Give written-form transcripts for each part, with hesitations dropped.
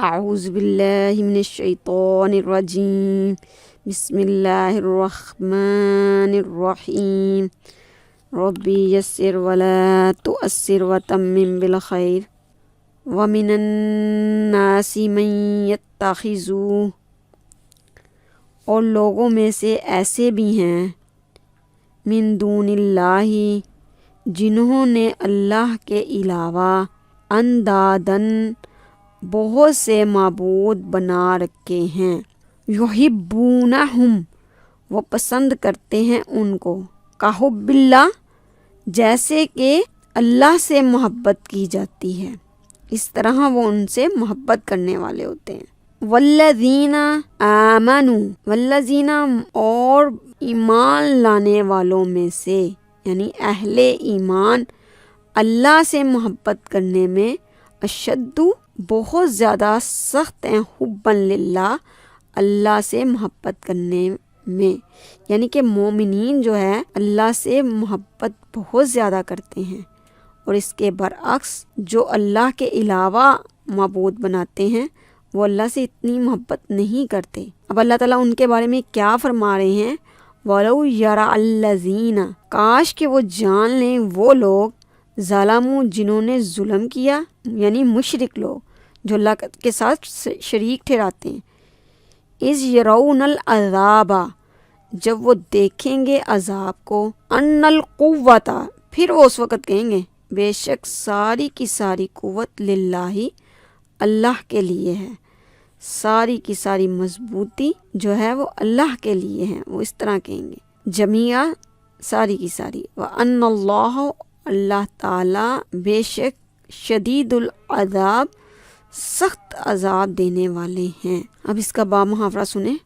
اعوذ باللہ من الشیطان الرجیم بسم اللہ الرحمن الرحیم ربی یسر ولا تؤثر وتمم بالخیر ومن الناس من یتخذ، اور لوگوں میں سے ایسے بھی ہیں من دون اللہ، جنہوں نے اللہ کے علاوہ اندادن بہت سے معبود بنا رکھے ہیں، یحبونہم وہ پسند کرتے ہیں ان کو، کحب اللہ جیسے کہ اللہ سے محبت کی جاتی ہے، اس طرح وہ ان سے محبت کرنے والے ہوتے ہیں۔ والذین آمنوا، والذین اور ایمان لانے والوں میں سے، یعنی اہل ایمان اللہ سے محبت کرنے میں اشد بہت زیادہ سخت ہیں، حبا للہ اللہ سے محبت کرنے میں، یعنی کہ مومنین جو ہے اللہ سے محبت بہت زیادہ کرتے ہیں، اور اس کے برعکس جو اللہ کے علاوہ معبود بناتے ہیں وہ اللہ سے اتنی محبت نہیں کرتے۔ اب اللہ تعالیٰ ان کے بارے میں کیا فرما رہے ہیں؟ وَلَوْ يَرَى الَّذِينَ، کاش کہ وہ جان لیں وہ لوگ، ظالموا جنہوں نے ظلم کیا، یعنی مشرک لوگ جو اللہ کے ساتھ شریک ٹھہراتے ہیں، اذ یرون العذاب جب وہ دیکھیں گے عذاب کو، ان القوۃ پھر وہ اس وقت کہیں گے بے شک ساری کی ساری قوت للہ اللہ کے لیے ہے، ساری کی ساری مضبوطی جو ہے وہ اللہ کے لیے ہے، وہ اس طرح کہیں گے جمیعہ ساری کی ساری، وَأَنَّ اللَّهَ اللہ تعالی بے شک شدید العذاب سخت عذاب دینے والے ہیں۔ اب اس کا با محاورہ سنیں،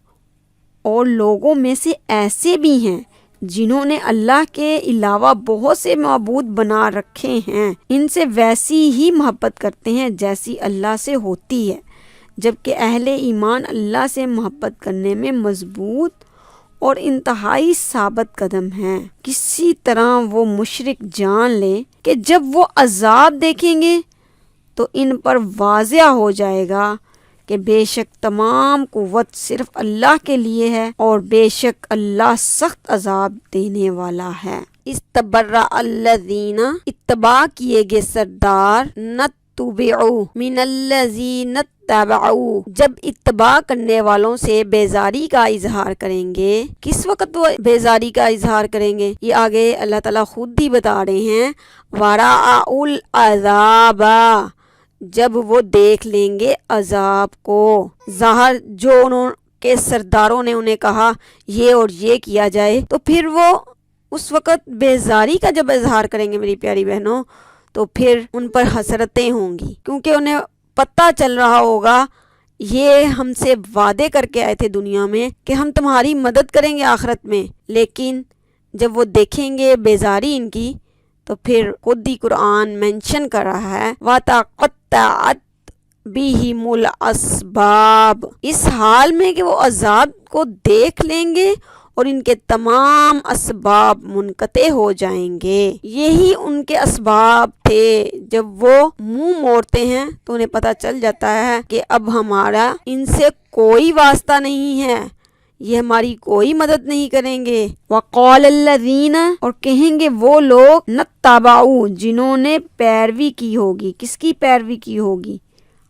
اور لوگوں میں سے ایسے بھی ہیں جنہوں نے اللہ کے علاوہ بہت سے معبود بنا رکھے ہیں، ان سے ویسی ہی محبت کرتے ہیں جیسی اللہ سے ہوتی ہے، جبکہ اہل ایمان اللہ سے محبت کرنے میں مضبوط اور انتہائی ثابت قدم ہیں۔ کسی طرح وہ مشرک جان لے کہ جب وہ عذاب دیکھیں گے تو ان پر واضح ہو جائے گا کہ بے شک تمام قوت صرف اللہ کے لیے ہے، اور بے شک اللہ سخت عذاب دینے والا ہے۔ استبرأ الذین اتباع کیے گئے سردار، نتبعوا من الذین اتبعوا جب اتباع کرنے والوں سے بیزاری کا اظہار کریں گے۔ کس وقت وہ بیزاری کا اظہار کریں گے؟ یہ آگے اللہ تعالیٰ خود ہی بتا رہے ہیں، وَرَأَوُا الْعَذَابَ جب وہ دیکھ لیں گے عذاب کو۔ ظاہر جو انہوں کے سرداروں نے انہیں کہا یہ اور یہ کیا جائے، تو پھر وہ اس وقت بیزاری کا جب اظہار کریں گے میری پیاری بہنوں، تو پھر ان پر حسرتیں ہوں گی، کیونکہ انہیں پتہ چل رہا ہوگا یہ ہم سے وعدے کر کے آئے تھے دنیا میں کہ ہم تمہاری مدد کریں گے آخرت میں، لیکن جب وہ دیکھیں گے بیزاری ان کی، تو پھر خود ہی قرآن مینشن کر رہا ہے وَتَقَطَّعَتْ بِهِمُ الْأَسْبَابُ اس حال میں کہ وہ عذاب کو دیکھ لیں گے اور ان کے تمام اسباب منقطع ہو جائیں گے۔ یہی ان کے اسباب تھے، جب وہ منہ موڑتے ہیں تو انہیں پتہ چل جاتا ہے کہ اب ہمارا ان سے کوئی واسطہ نہیں ہے، یہ ہماری کوئی مدد نہیں کریں گے۔ وَقَالَ الَّذِينَ اور کہیں گے وہ لوگ، نَتَّبَعُوا جنہوں نے پیروی کی ہوگی، کس کی پیروی کی ہوگی؟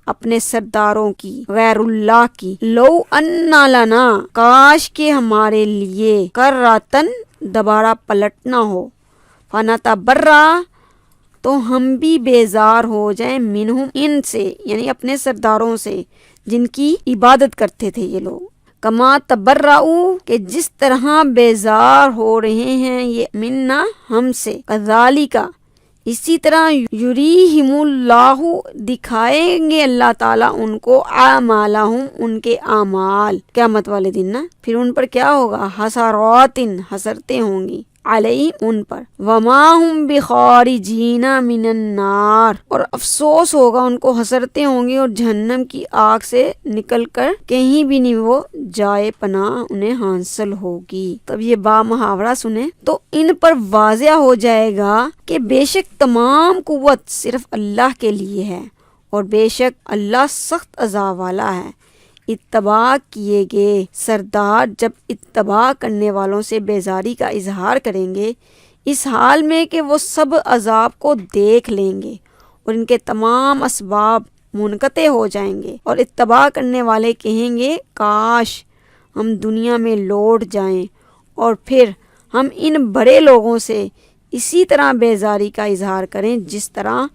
اپنے سرداروں کی، غیر اللہ کی۔ لو انا لنا کاش کہ ہمارے لیے کراتن دوبارہ پلٹنا ہو، فنتبرا تو ہم بھی بیزار ہو جائیں، منہم ان سے، یعنی اپنے سرداروں سے جن کی عبادت کرتے تھے یہ لوگ، کما تبرؤ کہ جس طرح بیزار ہو رہے ہیں یہ منا ہم سے، کذالک اسی طرح یریہم اللہ دکھائیں گے اللہ تعالیٰ ان کو اعمالہم ان کے اعمال، قیامت والے دن نا، پھر ان پر کیا ہوگا؟ حسرات حسرتیں ہوں گی، علیہم ان پر، وما ہم بخارجین من النار اور افسوس ہوگا ان کو، حسرتیں ہوں گی اور جہنم کی آگ سے نکل کر کہیں بھی نہیں وہ جائے پناہ انہیں حاصل ہوگی۔ تب یہ با محاورہ سنیں تو ان پر واضح ہو جائے گا کہ بے شک تمام قوت صرف اللہ کے لیے ہے، اور بے شک اللہ سخت عذاب والا ہے۔ اتباع کیے گئے سردار جب اتباع کرنے والوں سے بیزاری کا اظہار کریں گے، اس حال میں کہ وہ سب عذاب کو دیکھ لیں گے اور ان کے تمام اسباب منقطع ہو جائیں گے، اور اتباع کرنے والے کہیں گے کاش ہم دنیا میں لوٹ جائیں اور پھر ہم ان بڑے لوگوں سے اسی طرح بیزاری کا اظہار کریں جس طرح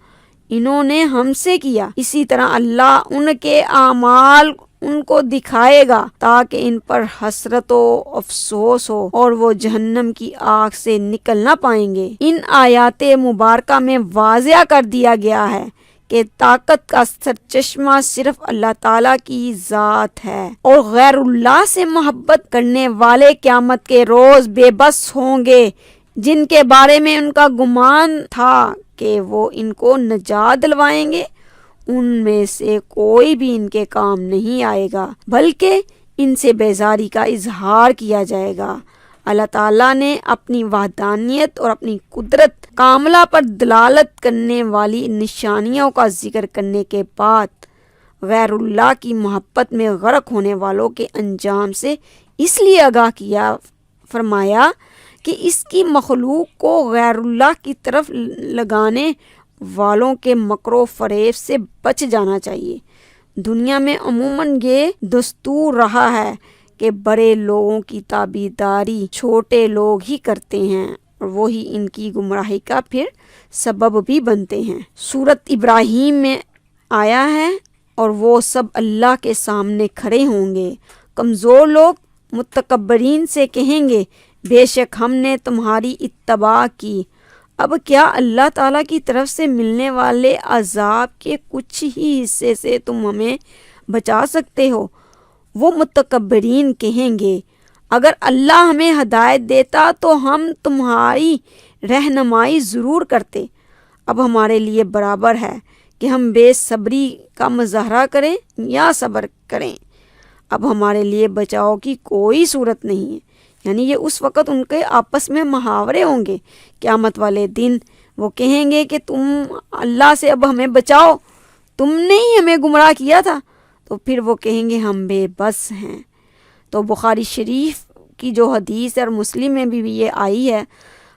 انہوں نے ہم سے کیا۔ اسی طرح اللہ ان کے اعمال ان کو دکھائے گا تاکہ ان پر حسرت و افسوس ہو اور وہ جہنم کی آگ سے نکل نہ پائیں گے۔ ان آیات مبارکہ میں واضح کر دیا گیا ہے کہ طاقت کا سرچشمہ صرف اللہ تعالیٰ کی ذات ہے، اور غیر اللہ سے محبت کرنے والے قیامت کے روز بے بس ہوں گے، جن کے بارے میں ان کا گمان تھا کہ وہ ان کو نجات دلوائیں گے، ان میں سے کوئی بھی ان کے کام نہیں آئے گا بلکہ ان سے بیزاری کا اظہار کیا جائے گا۔ اللہ تعالیٰ نے اپنی وحدانیت اور اپنی قدرت کاملہ پر دلالت کرنے والی نشانیوں کا ذکر کرنے کے بعد غیر اللہ کی محبت میں غرق ہونے والوں کے انجام سے اس لیے آگاہ کیا، فرمایا کہ اس کی مخلوق کو غیر اللہ کی طرف لگانے والوں کے مکر و فریب سے بچ جانا چاہیے۔ دنیا میں عموماً یہ دستور رہا ہے کہ بڑے لوگوں کی تابعداری چھوٹے لوگ ہی کرتے ہیں اور وہی ان کی گمراہی کا پھر سبب بھی بنتے ہیں۔ سورۃ ابراہیم میں آیا ہے اور وہ سب اللہ کے سامنے کھڑے ہوں گے۔ کمزور لوگ متکبرین سے کہیں گے بے شک ہم نے تمہاری اتباع کی، اب کیا اللہ تعالیٰ کی طرف سے ملنے والے عذاب کے کچھ ہی حصے سے تم ہمیں بچا سکتے ہو؟ وہ متکبرین کہیں گے اگر اللہ ہمیں ہدایت دیتا تو ہم تمہاری رہنمائی ضرور کرتے، اب ہمارے لیے برابر ہے کہ ہم بے صبری کا مظاہرہ کریں یا صبر کریں، اب ہمارے لیے بچاؤ کی کوئی صورت نہیں ہے۔ یعنی یہ اس وقت ان کے آپس میں محاورے ہوں گے۔ قیامت والے دن وہ کہیں گے کہ تم اللہ سے اب ہمیں بچاؤ، تم نے ہی ہمیں گمراہ کیا تھا، تو پھر وہ کہیں گے ہم بے بس ہیں۔ تو بخاری شریف کی جو حدیث ہے اور مسلم میں بھی یہ آئی ہے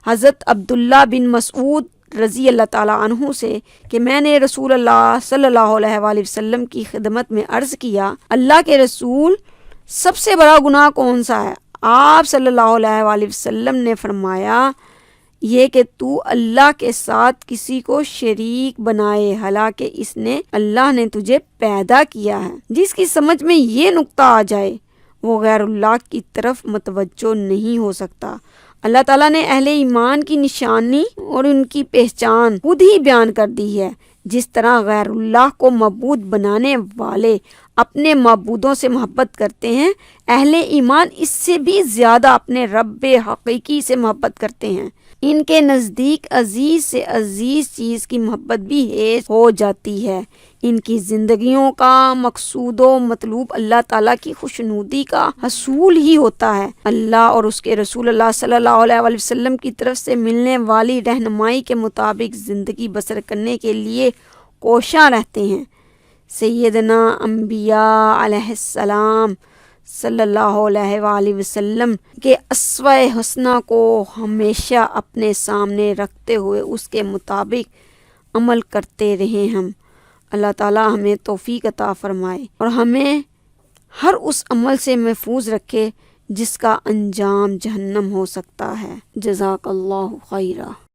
حضرت عبداللہ بن مسعود رضی اللہ تعالیٰ عنہ سے کہ میں نے رسول اللہ صلی اللہ علیہ وآلہ وسلم کی خدمت میں عرض کیا، اللہ کے رسول سب سے بڑا گناہ کون سا ہے؟ آپ صلی اللہ علیہ وآلہ وسلم نے فرمایا یہ کہ تو اللہ کے ساتھ کسی کو شریک بنائے حالانکہ اس نے اللہ نے تجھے پیدا کیا ہے۔ جس کی سمجھ میں یہ نقطہ آ جائے وہ غیر اللہ کی طرف متوجہ نہیں ہو سکتا۔ اللہ تعالیٰ نے اہل ایمان کی نشانی اور ان کی پہچان خود ہی بیان کر دی ہے۔ جس طرح غیر اللہ کو معبود بنانے والے اپنے معبودوں سے محبت کرتے ہیں، اہل ایمان اس سے بھی زیادہ اپنے رب حقیقی سے محبت کرتے ہیں۔ ان کے نزدیک عزیز سے عزیز چیز کی محبت بھی حیث ہو جاتی ہے۔ ان کی زندگیوں کا مقصود و مطلوب اللہ تعالیٰ کی خوشنودی کا حصول ہی ہوتا ہے۔ اللہ اور اس کے رسول اللہ صلی اللہ علیہ وآلہ وسلم کی طرف سے ملنے والی رہنمائی کے مطابق زندگی بسر کرنے کے لیے کوشاں رہتے ہیں۔ سیدنا انبیاء علیہ السلام صلی اللہ علیہ وآلہ وسلم کے اسوہ حسنہ کو ہمیشہ اپنے سامنے رکھتے ہوئے اس کے مطابق عمل کرتے رہیں ہم۔ اللہ تعالیٰ ہمیں توفیق عطا فرمائے اور ہمیں ہر اس عمل سے محفوظ رکھے جس کا انجام جہنم ہو سکتا ہے۔ جزاک اللہ خیرہ۔